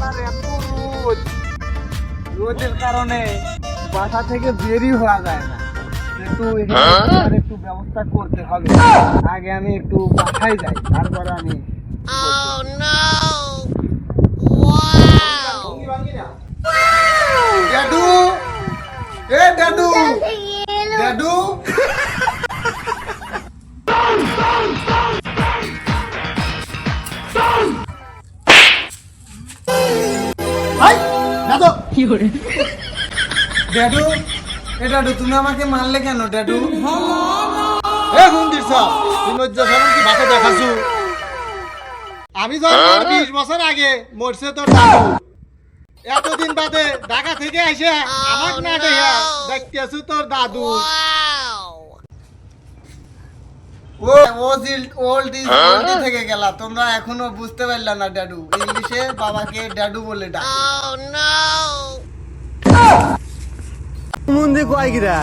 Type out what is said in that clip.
আর এত রোদ, রোদের কারণে বাসা থেকে বেরই হওয়া যায় না। একটু এখানে একটু ব্যবস্থা করতে হবে। আগে আমি একটু বাসায় যাই, তারপরে আমি ড্যাডু, এ ড্যাডু, ড্যাডু, ড্যাডু, এ ড্যাডু, তুমি আমাকে মারলে কেন ড্যাডু? আমি যখন 20 বছর আগে মরছে তোর দাদু, এতদিন বাদে ঢাকা থেকে এসে আমার না দেখা দেখতেছু তোর দাদু। ওল্ড থেকে গেলা, তোমরা এখনো বুঝতে পারলা না ড্যাডু। ইংলিশে বাবাকে ড্যাডু বলে ডাকে। মন দিয়ে কয় গিরা